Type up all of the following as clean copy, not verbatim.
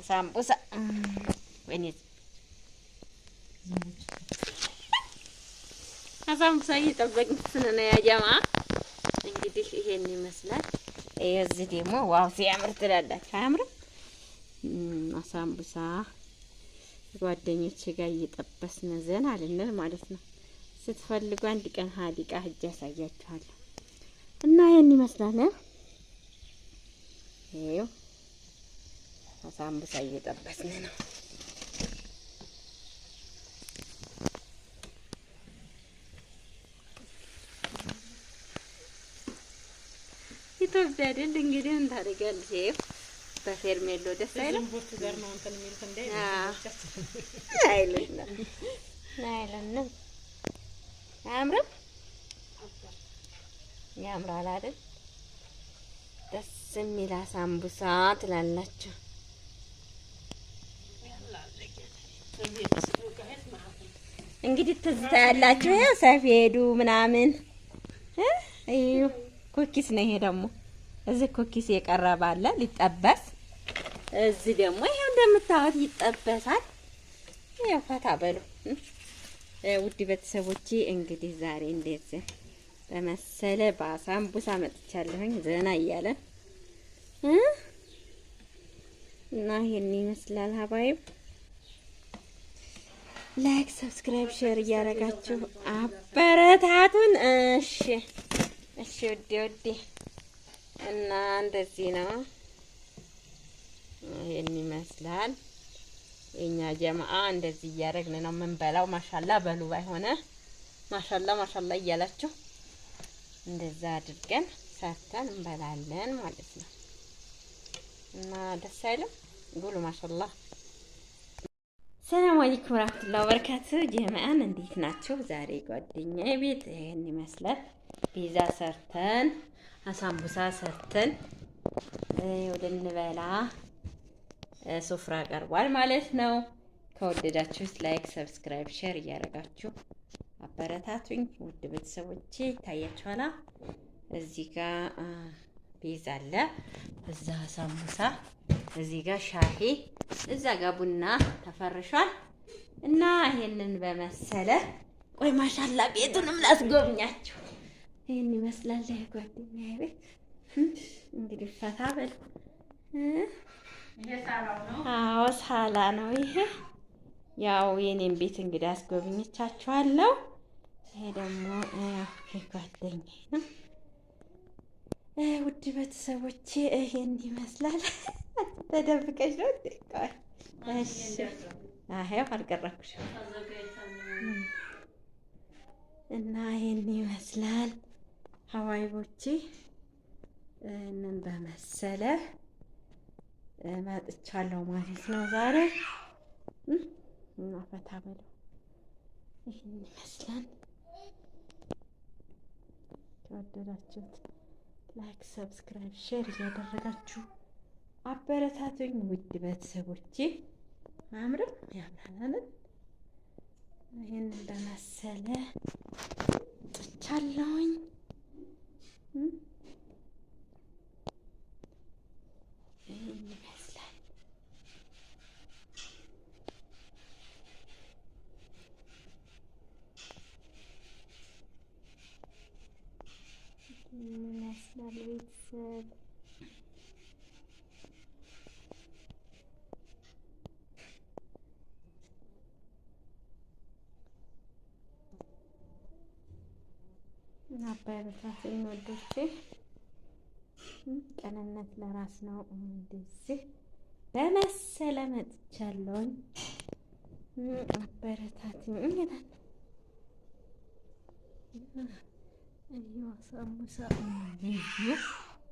ሳምቡሳ ወይኔ ሳምቡሳ እየጠበቅን ነው ያ ጀማ። እንግዲህ ይሄን ይመስላል። እዚህ ደግሞ ዋው ሲያምር ትላላችሁ። አያምርም? ሳምቡሳ ጓደኞቼ ጋር እየጠበስን ዘና አልንል ማለት ነው። ስትፈልጉ አንድ ቀን ሀዲቃ ሂጅ ያሳያችኋለሁ። እና ይሄን ይመስላል። ይሄው ሳምቡሳ እየጠበስን ነው። ኢትዮጵያ አይደል እንግዲህ እንታደርጋለሽ። ይሄው በፌርሜሎ ደስ አይልም? አይለንም። አያምርም? ያምራል አይደል? ደስ የሚል ሳምቡሳ ትላላችሁ። እንግዲህ ትዝታ ያላችሁ ይኸው ሰፌዱ ምናምን እዩ። ኩኪስ ነው ይሄ ደግሞ። እዚህ ኩኪስ የቀረበ አለ ሊጠበስ። እዚህ ደግሞ ይሄው እንደምታዩት ይጠበሳል። ያው ፈታ በሉ ውድ ቤተሰቦቼ። እንግዲህ ዛሬ እንደዚህ በመሰለ በሳምቡሳ መጥቻለሁኝ ዘና እያለን እና ይሄን ይመስላል ሀባይብ። ላይክ፣ ሰብስክራይብ፣ ሼር እያደረጋችሁ አበረታቱን። እሺ ውዴ እና እንደዚህ ነው። ይሄን ይመስላል የኛ ጀማዓ። እንደዚህ እያደረግን ነው የምንበላው። ማሻላ በሉ ባይሆነ ማሻላ እያላችሁ እንደዛ አድርገን ሰርተን እንበላለን ማለት ነው። እና ደስ አይልም? ጉሉ ማሻላ። ሰላም አለይኩም ወራህመቱላሂ ወበረካቱ። ጀማዓን እንዴት ናችሁ? ዛሬ ጓደኛዬ ቤት ይሄን ይመስላል። ፒዛ ሰርተን ሳምቡሳ ሰርተን ወደ እንበላ ሱፍራ ቀርቧል ማለት ነው። ከወደዳችሁት ላይክ፣ ሰብስክራይብ፣ ሼር እያደረጋችሁ አበረታቱኝ ውድ ቤተሰቦቼ። ይታያችኋላ እዚህ ጋር ፒዛ አለ፣ እዛ ሳምቡሳ፣ እዚህ ጋር ሻሂ፣ እዛ ጋር ቡና ተፈርሿል። እና ይሄንን በመሰለ ቆይ ማሻላ ቤቱንም ላስጎብኛችሁ። ይሄን ይመስላል ጓደኛዬ ቤት። እንግዲህ ፈታ በል። አዎ ሳላ ነው ይሄ። ያው የኔን ቤት እንግዲህ አስጎብኝቻችኋለሁ። ይሄ ደግሞ ጓደኛዬ ነው። ውድ ቤተሰቦቼ ይሄን ይመስላል። ተደብቀሽ ነው ቆይ እሺ። አሄው አልቀረኩሽም። እና ይሄን ይመስላል ሀዋይቦቼ። እነን በመሰለ መጥቻለሁ ማለት ነው ዛሬ። እና ፈታ በሉ። ይሄን ይመስላል። ተወደዳችሁት ላይክ፣ ሰብስክራይብ፣ ሼር እያደረጋችሁ አበረታቱኝ ውድ ቤተሰቦቼ። አምርም ያምራል። ይሄን በመሰለ ጥቻለሁኝ። ይሄን ይመስላል። ቤተሰብ አበረታቱኝ ወዶቼ። ቀንነት ለራስ ነው። እንደዚህ በመሰለ መጥቻለሁኝ። አበረታቱኝ ይላል። አዩ ሳምቡሳ ልዩ።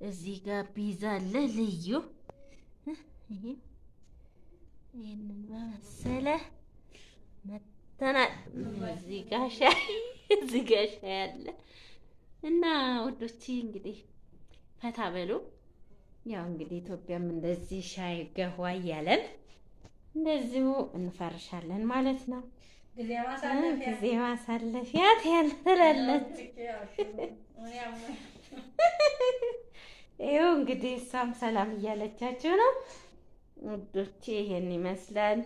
እዚህ ጋር ፒዛ አለ ልዩ። ይሄንን በመሰለ መተናል። እዚህ ጋር ሻይ አለ። እና ውዶቼ እንግዲህ ፈታ በሉ። ያው እንግዲህ ኢትዮጵያም እንደዚህ ሻይ ገዋ እያለን እንደዚሁ እንፈርሻለን ማለት ነው። ጊዜ ማሳለፊያ ትላለች። ይኸው እንግዲህ እሷም ሰላም እያለቻችሁ ነው። ውዶቼ ይሄን ይመስላል።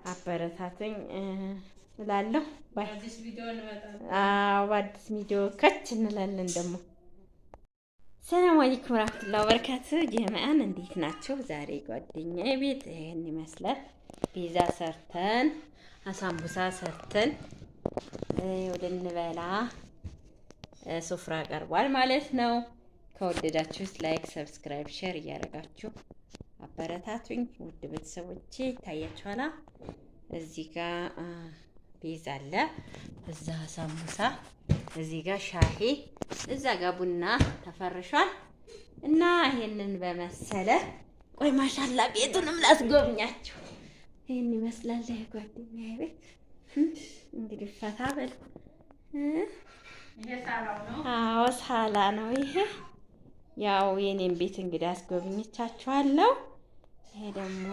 አበረታቱኝ እላለሁ። በአዲስ ቪዲዮ ከች እንላለን ደግሞ። ሰላም አለይኩም ወራህመቱላሂ ወበረካቱ። ጀማዓን እንዴት ናቸው? ዛሬ ጓደኛዬ ቤት ይሄን ይመስላል። ፒዛ ሰርተን አሳምቡሳ ሰርተን ልንበላ ሱፍራ ቀርቧል ማለት ነው። ከወደዳችሁት ላይክ፣ ሰብስክራይብ፣ ሼር እያደረጋችሁ አበረታቱኝ ውድ ቤተሰቦቼ። ይታያችኋላ እዚህ ጋር ፒዛ አለ፣ እዛ ሳምቡሳ፣ እዚህ ጋር ሻሂ፣ እዛ ጋር ቡና ተፈርሿል እና ይሄንን በመሰለ ቆይ ማሻላ ቤቱንም ላስጎብኛችሁ። ይሄን ይመስላል ጓደኛዬ ቤት። እንግዲህ ፈታ በል። አዎ ሳላ ነው ይሄ። ያው የኔን ቤት እንግዲህ አስጎብኝቻችኋለሁ። ይሄ ደግሞ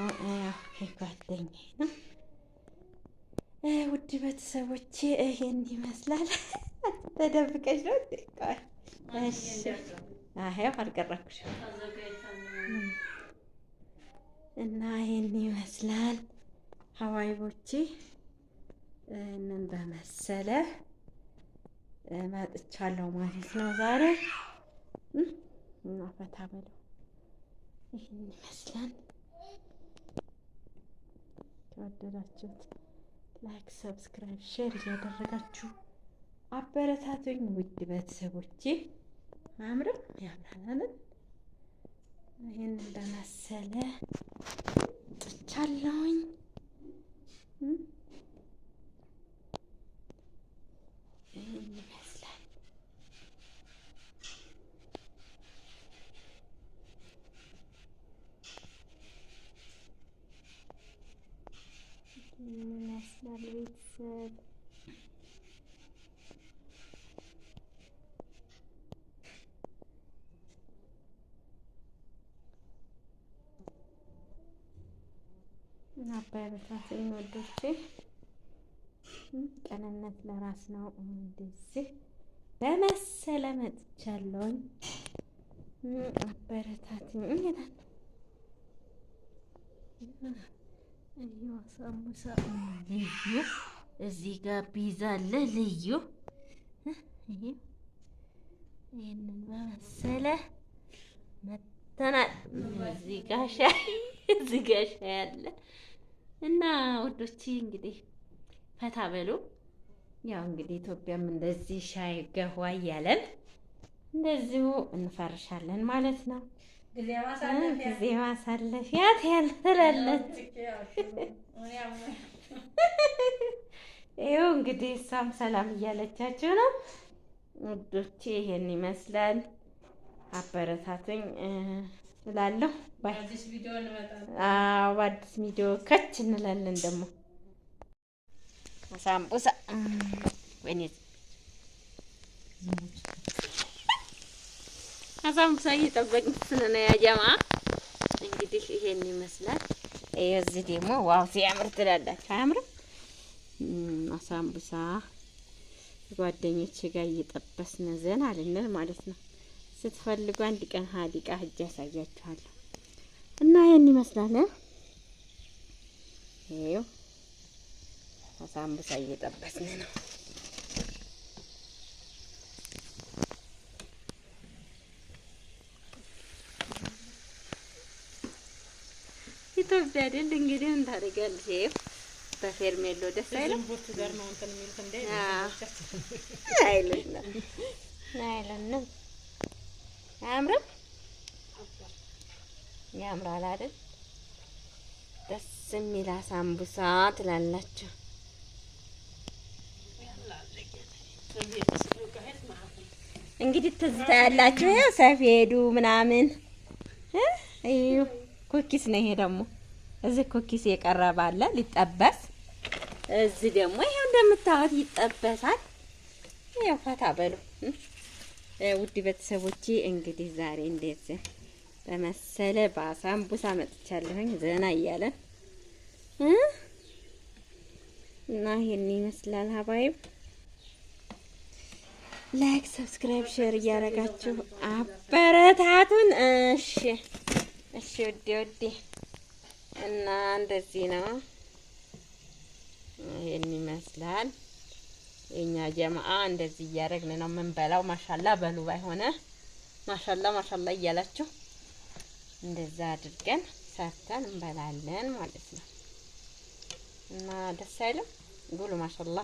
ጓደኛዬ ነው። ውድ ቤተሰቦቼ ይሄን ይመስላል። ተደብቀሽ ነው እንዴ? እሺ አሄው አልቀረኩሽም። እና ይሄን ይመስላል ሀዋይቦቼ። እነን በመሰለ መጥቻለሁ ማለት ነው ዛሬ። እና ፈታ በሉ። ይሄን ይመስላል። ተወደዳችሁት ላይክ፣ ሰብስክራይብ፣ ሼር እያደረጋችሁ አበረታቱኝ ውድ ቤተሰቦቼ። አምርም ያምራል። ይሄን በመሰለ ጥቻለሁኝ። ይሄን ይመስላል። ቤተሰብ አበረታቱኝ ወዶቼ። ቀንነት ለራስ ነው። እንደዚህ በመሰለ መጥቻለሁኝ። አበረታቱኝ ይላል። ሳምቡሳ ልዩ፣ እዚህ ጋር ፒዛ አለ ልዩ። ይሄንን በመሰለ መተናል። እዚህ ጋር ሻይ አለ እና ውዶቼ እንግዲህ ፈታ በሉ። ያው እንግዲህ ኢትዮጵያም እንደዚህ ሻይ ገዋ እያለን እንደዚሁ እንፈርሻለን ማለት ነው። ጊዜ ማሳለፊያ ትላለች። ይኸው እንግዲህ እሷም ሰላም እያለቻችሁ ነው ውዶቼ። ይሄን ይመስላል። አበረታቱኝ እላለሁ። በአዲስ ቪዲዮ ከች እንላለን ደግሞ። ሳምቡሳ ሳምቡሳ እየጠበቅን ስለሆነ ያ ጀማ እንግዲህ ይሄን ይመስላል። እዚህ ደግሞ ዋው ሲያምር ትላላችሁ። አያምርም? ሳምቡሳ ጓደኞቼ ጋር እየጠበስን ዘና አልንል ማለት ነው። ስትፈልጉ አንድ ቀን ሀዲቃ ሂጅ ያሳያችኋለሁ። እና ይሄን ይመስላል። ይሄው ሳምቡሳ እየጠበስን ነው። ኢትዮጵያ አይደል እንግዲህ ምን ታደርጊያለሽ? ይሄው በፌርሜሎ ደስ አይልም? አይለንም። አያምርም? ያምራል አይደል? ደስ የሚል ሳምቡሳ ትላላችሁ። እንግዲህ ትዝታ ያላችሁ ይኸው ሰፌዱ ምናምን እዩ። ኩኪስ ነው ይሄ ደግሞ። እዚህ ኩኪስ የቀረበ አለ ሊጠበስ። እዚህ ደግሞ ይሄው እንደምታዩት ይጠበሳል። ይሄው ፈታ በሉ ውድ ቤተሰቦቼ። እንግዲህ ዛሬ እንደዚህ በመሰለ በሳምቡሳ መጥቻለሁኝ ዘና እያለን እና ይሄን ይመስላል ሀባይብ። ላይክ፣ ሰብስክራይብ፣ ሼር እያደረጋችሁ አበረታቱን። እሺ ውዴ እና እንደዚህ ነው። ይሄን ይመስላል የኛ ጀማዓ። እንደዚህ እያደረግን ነው የምንበላው። ማሻላ በሉ ባይሆነ ማሻላ እያላችሁ እንደዛ አድርገን ሰርተን እንበላለን ማለት ነው። እና ደስ አይልም? ጉሉ ማሻላ